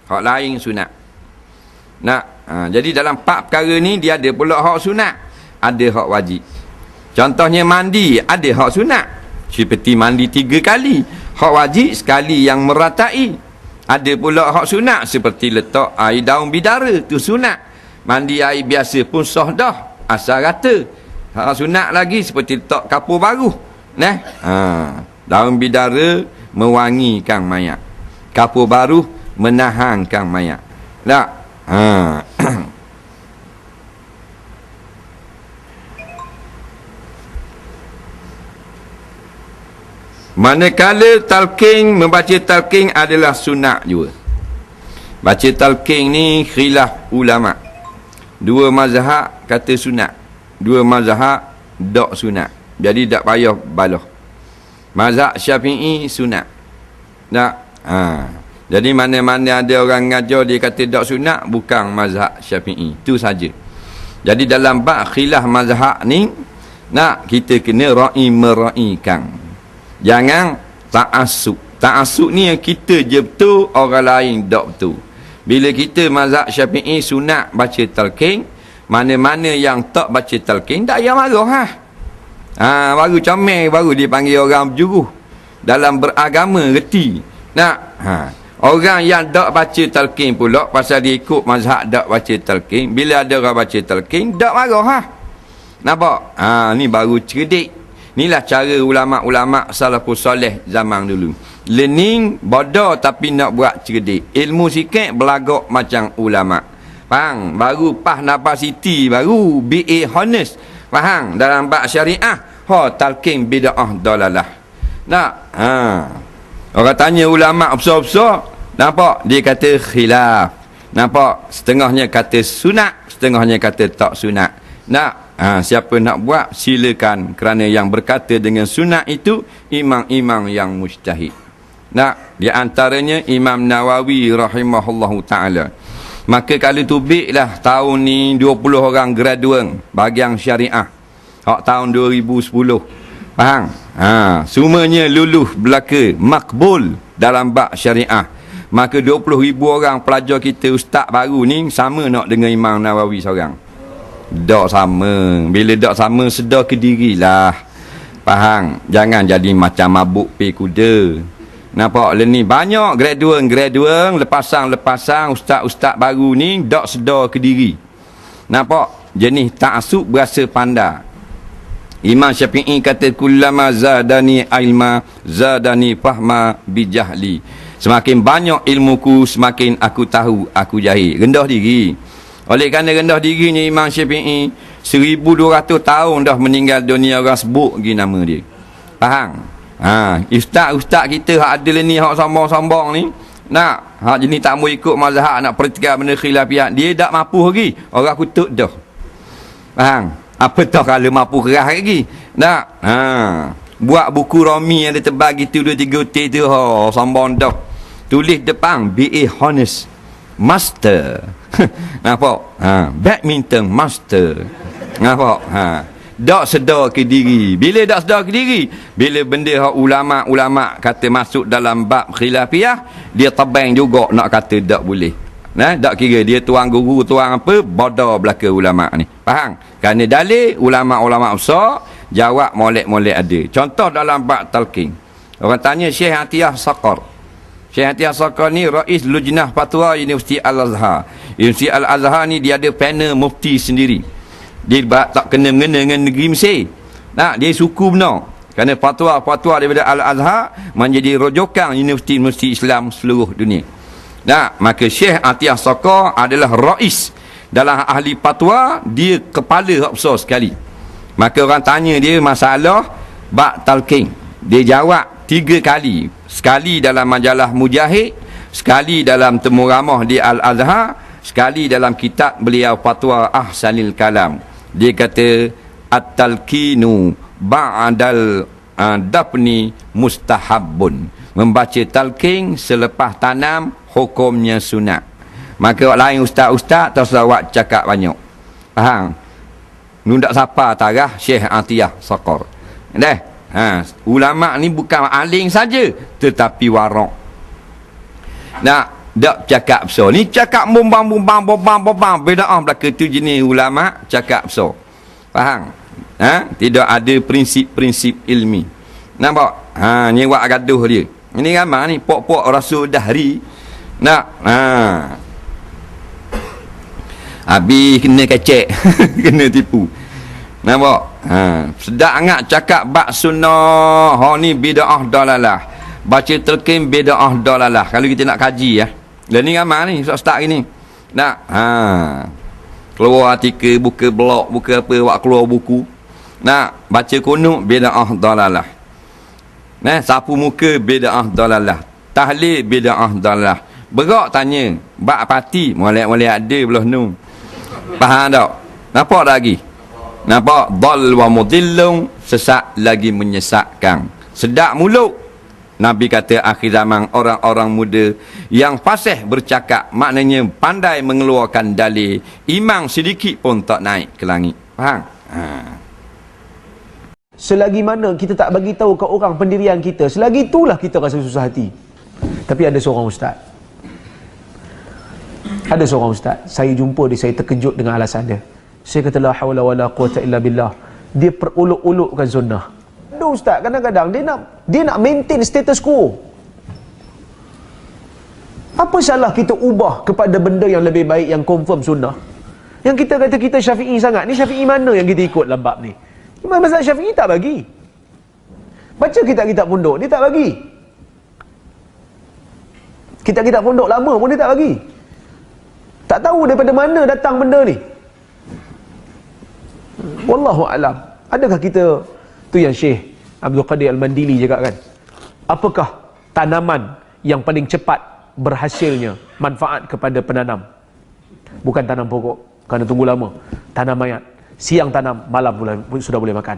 hak lain sunat. Jadi dalam 4 perkara ni dia ada pula hak sunat, ada hak wajib. Contohnya mandi, ada hak sunat seperti mandi 3 kali. Hak wajib sekali yang meratai. Ada pula hak sunat seperti letak air daun bidara, tu sunat. Mandi air biasa pun sah dah, asal rata. Hak sunat lagi seperti letak kapur baru. Daun bidara mewangikan mayat, kapur baru menahankan mayat. Manakala talqin, membaca talqin adalah sunat juga. Baca talqin ni khilaf ulama. 2 mazhab kata sunat, 2 mazhab tak sunat. Jadi tak payah balah. Mazhab Syafi'i sunat. Jadi mana-mana ada orang ngajar dia kata tak sunat, bukan mazhab Syafi'i. Itu saja. Jadi dalam bab khilaf mazhab ni, kita kena ra'i mera'ikan. Jangan ta'assub. Ta'assub ni yang kita je betul, orang lain tak betul. Bila kita mazhab Syafi'i sunat baca talqin, mana-mana yang tak baca talqin tak payah marah. Baru comel, baru dia panggil orang berjuruh dalam beragama, reti. Orang yang tak baca talqin pula, pasal dia ikut mazhab tak baca talqin, bila ada orang baca talqin tak marah. Nampak? Ni baru cerdik. Inilah cara ulama-ulama salafus soleh zaman dulu. Learning bodoh tapi nak buat cerdik. Ilmu sikit belagak macam ulama. Faham? Baru PAH Napasiti, baru BA Honest. Faham? Dalam bab syariah, talqin bid'ah dalalah. Orang tanya ulama besar-besar, nampak? Dia kata khilaf. Nampak? Setengahnya kata sunat, setengahnya kata tak sunat. Siapa nak buat silakan, kerana yang berkata dengan sunat itu imam-imam yang mujtahid. Di antaranya Imam Nawawi rahimahullahu ta'ala. Maka kalau tubiklah tahun ni 20 orang graduan bahagian syariah hak tahun 2010. Faham? Semuanya luluh belaka makbul dalam bab syariah. Maka 20,000 orang pelajar kita ustaz baru ni sama nak dengan Imam Nawawi seorang. Tak sama. Bila tak sama, sedar ke dirilah. Faham? Jangan jadi macam mabuk pi kuda. Nampak? Ni banyak graduan, lepasan, ustaz-ustaz baru ni tak sedar ke diri. Nampak? Jenis ta'assub berasa pandai. Imam Syafi'i kata kullama zadani ilma zadani fahma bijahli. Semakin banyak ilmuku, semakin aku tahu aku jahil. Rendah diri. Oleh kerana rendah dirinya Imam Syafi'i, 1200 tahun dah meninggal dunia, orang sebut lagi nama dia. Faham? Ustaz-ustaz kita hak ada ni, hak sombong-sombong ni, hak jenis tak mau ikut mazhab, nak pertikaian benda khilafiyat, dia tak mampu lagi, orang kutuk dah. Faham? Apatah kalau mampu keras lagi. Buat buku Romi yang dia tebal gitu 2-3 utir tu, sombong dah. Tulis depan BA Honest Master. Nampak? Badminton Master. Nampak? Tak sedar ke diri. Bila tak sedar ke diri? Bila benda hak ulama-ulama kata masuk dalam bab khilafiyah, dia tebang juga nak kata tak boleh. Tak kira dia tuan guru, tuan apa, bodoh belaka ulama ni. Faham? Kerana dalil ulama-ulama besar jawab molek-molek ada. Contoh dalam bab talqin. Orang tanya Syekh Atiyah Saqar. Syekh Atiyah Saqar ni Rais Lujnah Fatwa Universiti Al-Azhar. Universiti Al-Azhar ni dia ada panel mufti sendiri. Dia tak kena-mengena dengan negeri Mesir. Dia suku benar. Kerana fatwa-fatwa daripada Al-Azhar menjadi rojokan universiti-universiti Islam seluruh dunia. Maka Syekh Atiyah Saqar adalah rais dalam ahli fatwa, dia kepala hak besar sekali. Maka orang tanya dia masalah bab talqin. Dia jawab 3 kali. Sekali dalam majalah Mujahid, sekali dalam temu ramah di Al-Azhar, sekali dalam kitab beliau Fatwa Ahsanil Kalam. Dia kata at-talqinu ba'dal dafni mustahabbun. Membaca talqin selepas tanam hukumnya sunat. Maka orang lain ustaz-ustaz tak usah buat cakap banyak. Faham? Nundak siapa tarah Syekh Atiyah Saqar. Ulama ni bukan aling saja, tetapi warak. dak cakap besar. Ni cakap bombang bid'ah belaka tu jenis ulama cakap besar. Faham? Tidak ada prinsip-prinsip ilmi. Nampak? Ni buat gaduh dia. Ini ramai ni pok-pok Rasul Dahri. Nak habis kena kecek. Kena tipu. Nampak? Sedap sangat cakap bab sunnah. Ni bid'ah dalalah. Baca telkin bid'ah dalalah. Kalau kita nak kaji ya. Dan ni ramai ni ustaz ini. Nak keluar artikel, buka blog, buka apa, buat keluar buku. Nak baca kunut bid'ah dalalah. Sapu muka bid'ah dalalah. Tahlil bid'ah dalalah. Berak tanya, bab parti molek-molek ada belah nu. Faham tak? Nampak tak lagi? Nampak? Dhal wa mudillun, sesat lagi menyesatkan. Sedap mulut. Nabi kata akhir zaman orang-orang muda yang fasih bercakap, maknanya pandai mengeluarkan dalil, iman sedikit pun tak naik ke langit. Faham? Selagi mana kita tak bagi tahu ke orang pendirian kita, selagi itulah kita rasa susah hati. Tapi ada seorang ustaz, saya jumpa dia, saya terkejut dengan alasan dia. Saya kata la haula wala quwata illa billah. Dia peruluk-ulukkan sunnah. Aduh ustaz, kadang-kadang dia nak maintain status quo. Apa salah kita ubah kepada benda yang lebih baik, yang confirm sunnah? Yang kita kata kita Syafi'i sangat, ni Syafi'i mana yang kita ikut dalam bab ni? Imam mazhab Syafi'i tak bagi. Baca kitab-kitab pondok, dia tak bagi. Kitab-kitab pondok lama pun dia tak bagi. Tak tahu daripada mana datang benda ni. Wallahu alam. Adakah kita tu yang Syekh Abdul Qadir Al-Mandili cakap kan? Apakah tanaman yang paling cepat berhasilnya manfaat kepada penanam? Bukan tanam pokok, kerana tunggu lama. Tanam mayat. Siang tanam, malam sudah boleh makan.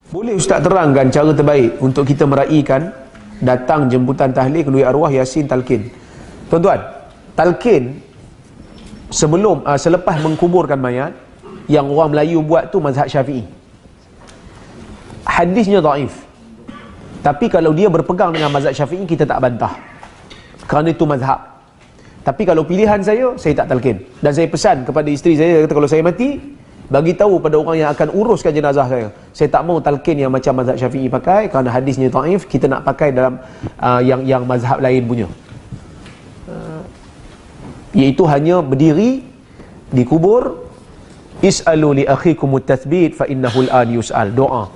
Boleh Ustaz terangkan cara terbaik untuk kita meraihkan datang jemputan tahlil, kenduri arwah, yasin, talqin? Tuan-tuan, talqin selepas mengkuburkan mayat, yang orang Melayu buat tu mazhab Syafi'i. Hadisnya dhaif. Tapi kalau dia berpegang dengan mazhab Syafi'i, kita tak bantah. Kerana itu mazhab. Tapi kalau pilihan saya tak talqin. Dan saya pesan kepada isteri saya, kata kalau saya mati, bagi tahu pada orang yang akan uruskan jenazah saya tak mau talqin yang macam mazhab Syafi'i pakai, kerana hadisnya dhaif. Kita nak pakai dalam yang mazhab lain punya, iaitu hanya berdiri dikubur, is'alu li akhikumut tathbit fa innahu al-an yus'al, doa.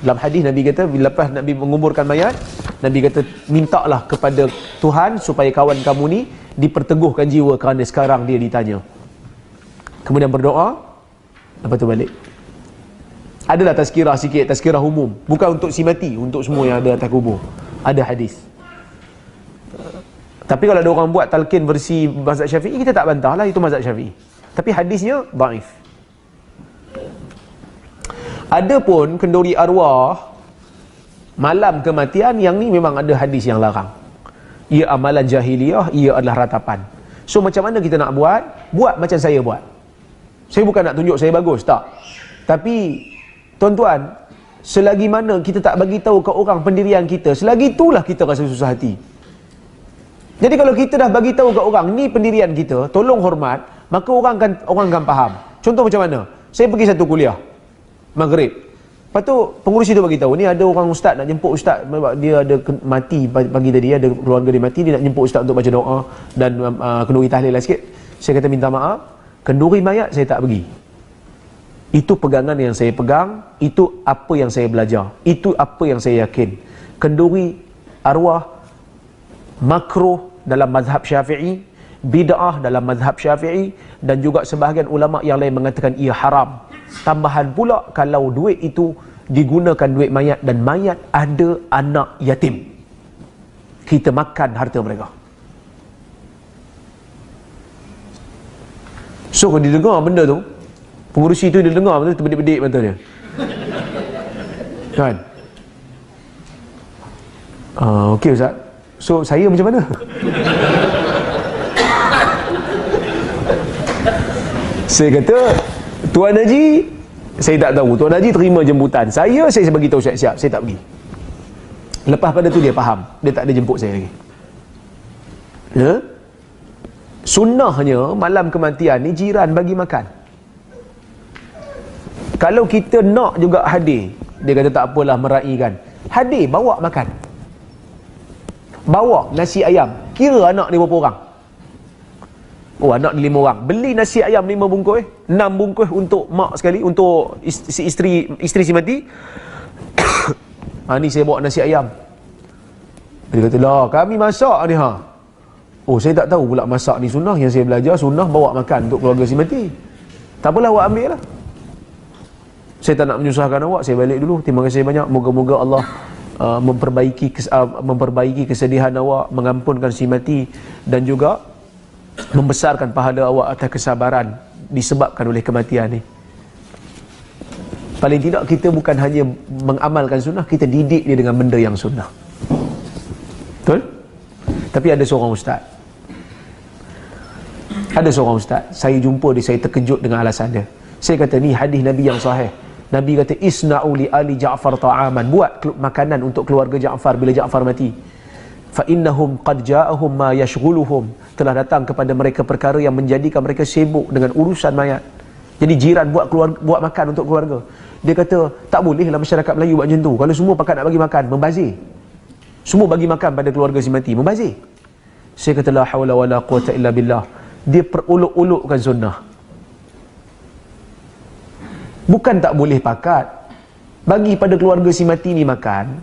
Dalam hadis Nabi kata, bila lepas Nabi menguburkan mayat, Nabi kata mintalah kepada Tuhan supaya kawan kamu ni diperteguhkan jiwa, kerana sekarang dia ditanya. Kemudian berdoa, lepas tu balik. Adalah tazkirah sikit, tazkirah umum, bukan untuk si mati, untuk semua yang ada atas kubur. Ada hadis. Tapi kalau ada orang buat talqin versi mazhab Syafi'i, kita tak bantah lah, itu mazhab Syafi'i. Tapi hadisnya dhaif. Adapun kenduri arwah malam kematian, yang ni memang ada hadis yang larang. Ia amalan jahiliyah, ia adalah ratapan. So macam mana kita nak buat? Buat macam saya buat. Saya bukan nak tunjuk saya bagus, tak. Tapi tuan-tuan, selagi mana kita tak bagi tahu ke orang pendirian kita, selagi itulah kita rasa susah hati. Jadi kalau kita dah bagi tahu ke orang ni pendirian kita, tolong hormat, maka orang akan faham. Contoh macam mana? Saya pergi satu kuliah Maghrib. Lepas tu pengurusi tu bagi tahu, ni ada orang ustaz nak jemput ustaz, dia ada mati pagi tadi, ada keluarga dia mati, dia nak jemput ustaz untuk baca doa dan kenduri tahlil lah sikit. Saya kata minta maaf, kenduri mayat saya tak pergi. Itu pegangan yang saya pegang, itu apa yang saya belajar, itu apa yang saya yakin. Kenduri arwah makruh dalam mazhab Syafi'i, bid'ah dalam mazhab Syafi'i, dan juga sebahagian ulama yang lain mengatakan ia haram. Tambahan pula kalau duit itu digunakan duit mayat, dan mayat ada anak yatim, kita makan harta mereka. So kalau dia dengar benda tu, pengurusi tu dia dengar benda tu, terbedik-bedik mata dia kan. Okey Ustaz, so saya macam mana? Saya kata, Tuan Haji, saya tak tahu. Tuan Haji terima jemputan. Saya bagi tahu siap-siap, saya tak pergi. Lepas pada tu dia faham, dia tak ada jemput saya lagi. Ya? Sunnahnya malam kematian ni jiran bagi makan. Kalau kita nak juga hadir, dia kata tak apalah, meraikan. Hadir, bawa makan. Bawa nasi ayam. Kira anak ni berapa orang? Oh, anak ni 5 orang. Beli nasi ayam 5 bungkus, 6 bungkus untuk mak sekali, untuk isteri si mati. Ni saya bawa nasi ayam. Dia kata, lah kami masak ni ha. Oh, saya tak tahu pula masak ni sunnah. Yang saya belajar sunnah bawa makan untuk keluarga si mati. Tak apalah, awak ambil lah. Saya tak nak menyusahkan awak, saya balik dulu. Terima kasih banyak. Moga-moga Allah memperbaiki kesedihan awak, mengampunkan si mati, dan juga membesarkan pahala awak atas kesabaran disebabkan oleh kematian ni. Paling tidak kita bukan hanya mengamalkan sunnah, kita didik dia dengan benda yang sunnah. Betul? Tapi ada seorang ustaz, saya jumpa dia, saya terkejut dengan alasan dia. Saya kata, ni hadis Nabi yang sahih. Nabi kata, isna'u li ali Ja'far ta'aman, buat makanan untuk keluarga Ja'far bila Ja'far mati. Fa innahum qad ja'ahum ma yashghuluhum, telah datang kepada mereka perkara yang menjadikan mereka sibuk dengan urusan mayat. Jadi jiran buat makan untuk keluarga. Dia kata, tak boleh lah masyarakat Melayu buat macam tu. Kalau semua pakat nak bagi makan, membazir. Semua bagi makan pada keluarga si mati, membazir. Saya kata, la hawla wala quwata illa billah. Dia peruluk-ulukkan sunnah. Bukan tak boleh pakat, bagi pada keluarga si mati ni makan.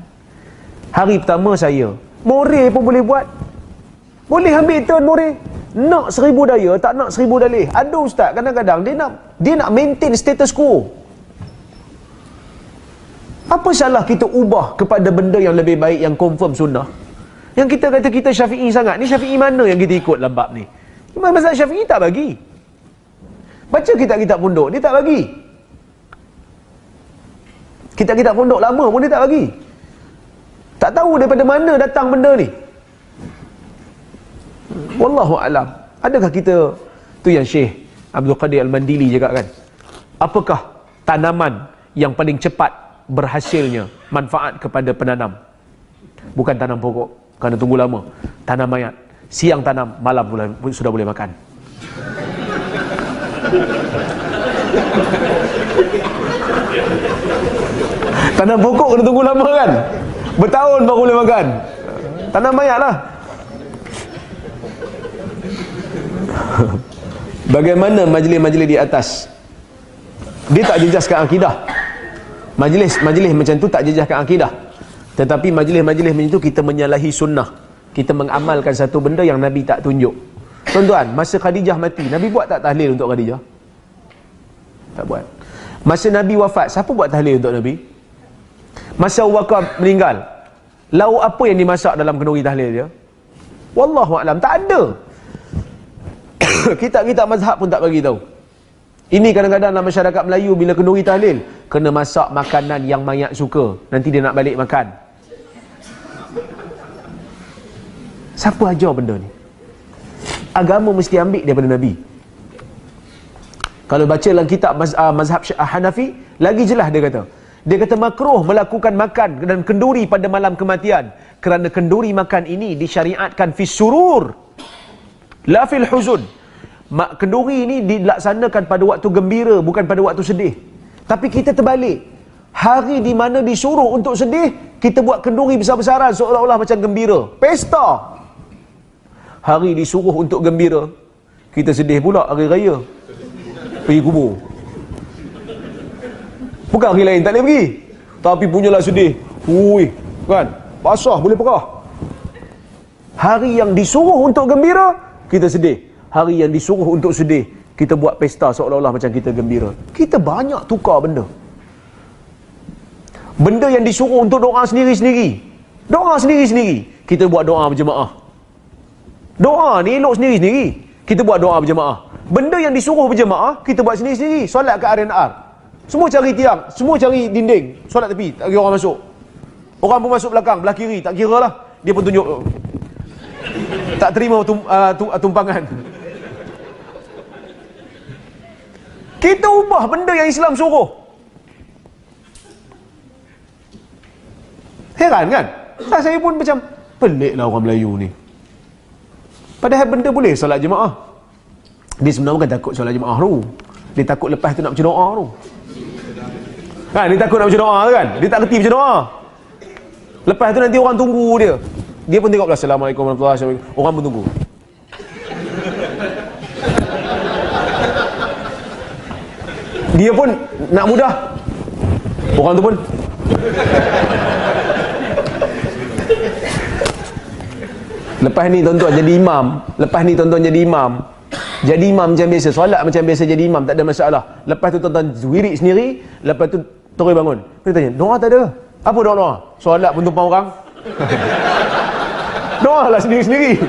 Hari pertama saya, more pun boleh buat. Boleh ambil turn more. Nak 1000 daya, tak nak 1000 dalih. Ada ustaz kadang-kadang dia nak maintain status quo. Apa salah kita ubah kepada benda yang lebih baik, yang confirm sunnah? Yang kita kata kita Syafi'i sangat, ni Syafi'i mana yang kita ikut dalam bab ni? Imam mazhab Syafi'i tak bagi. Baca kitab-kitab pondok, dia tak bagi. Kitab-kitab pondok lama pun dia tak bagi. Tak tahu daripada mana datang benda ni. Wallahu alam. Adakah kita, tu yang Syekh Abdul Qadir Al-Mandili cakap kan, apakah tanaman yang paling cepat berhasilnya manfaat kepada penanam? Bukan tanam pokok, kerana tunggu lama. Tanam mayat. Siang tanam, malam sudah boleh makan. Tanam pokok kena tunggu lama kan, bertahun baru boleh makan. Tanam mayat lah. Bagaimana majlis-majlis di atas? Dia tak jejaskan akidah. Majlis macam tu tak jejaskan akidah. Tetapi majlis-majlis macam tu kita menyalahi sunnah. Kita mengamalkan satu benda yang Nabi tak tunjuk. Tuan-tuan, masa Khadijah mati, Nabi buat tak tahlil untuk Khadijah? Tak buat. Masa Nabi wafat, siapa buat tahlil untuk Nabi? Masa Abu Bakar meninggal, lauk apa yang dimasak dalam kenduri tahlil dia? Wallahu a'lam, tak ada. Kitab-kitab mazhab pun tak bagi tahu. Ini kadang-kadang dalam masyarakat Melayu, bila kenduri tahlil, kena masak makanan yang mayat suka, nanti dia nak balik makan. Siapa ajar benda ni? Agama mesti ambil daripada Nabi. Kalau baca dalam kitab mazhab Hanafi, lagi jelas dia kata. Dia kata makruh melakukan makan dan kenduri pada malam kematian, kerana kenduri makan ini disyariatkan fis surur, la fil huzun. Kenduri ini dilaksanakan pada waktu gembira, bukan pada waktu sedih. Tapi kita terbalik. Hari di mana disuruh untuk sedih, kita buat kenduri besar-besaran seolah-olah macam gembira. Pesta. Hari disuruh untuk gembira, kita sedih pula hari raya. Pergi kubur. Bukan hari lain tak boleh pergi, tapi punyalah sedih. Ui, kan? Basah boleh perah. Hari yang disuruh untuk gembira, kita sedih. Hari yang disuruh untuk sedih, kita buat pesta seolah-olah macam kita gembira. Kita banyak tukar benda. Benda yang disuruh untuk doa sendiri-sendiri, kita buat doa berjemaah. Doa ni elok sendiri-sendiri, kita buat doa berjemaah. Benda yang disuruh berjemaah, kita buat sendiri-sendiri. Solat ke RNR, semua cari tiang, semua cari dinding, solat tepi, tak kira orang masuk. Orang pun masuk belakang, belah kiri, tak kira lah, dia pun tunjuk. Tak terima tumpangan. Kita ubah benda yang Islam suruh. Heran kan? Saya pun macam peliklah orang Melayu ni. Padahal benda boleh solat jemaah. Dia sebenarnya bukan takut solat jemaah tu. Dia takut lepas tu nak baca doa tu. Kan, dia takut nak baca doa kan? Dia tak kerti baca doa. Lepas tu nanti orang tunggu dia. Dia pun tengok pula, Assalamualaikum warahmatullahi wabarakatuh. Orang pun tunggu. Dia pun nak mudah. Orang tu pun lepas ni tuan-tuan jadi imam. Lepas ni tuan-tuan jadi imam. Jadi imam macam biasa, solat macam biasa jadi imam, tak ada masalah. Lepas tu tuan-tuan wirid sendiri, lepas tu terus bangun. Dia tanya, doa tak ada? Apa doa-doa? Solat pun tumpang orang. Doa lah sendiri-sendiri.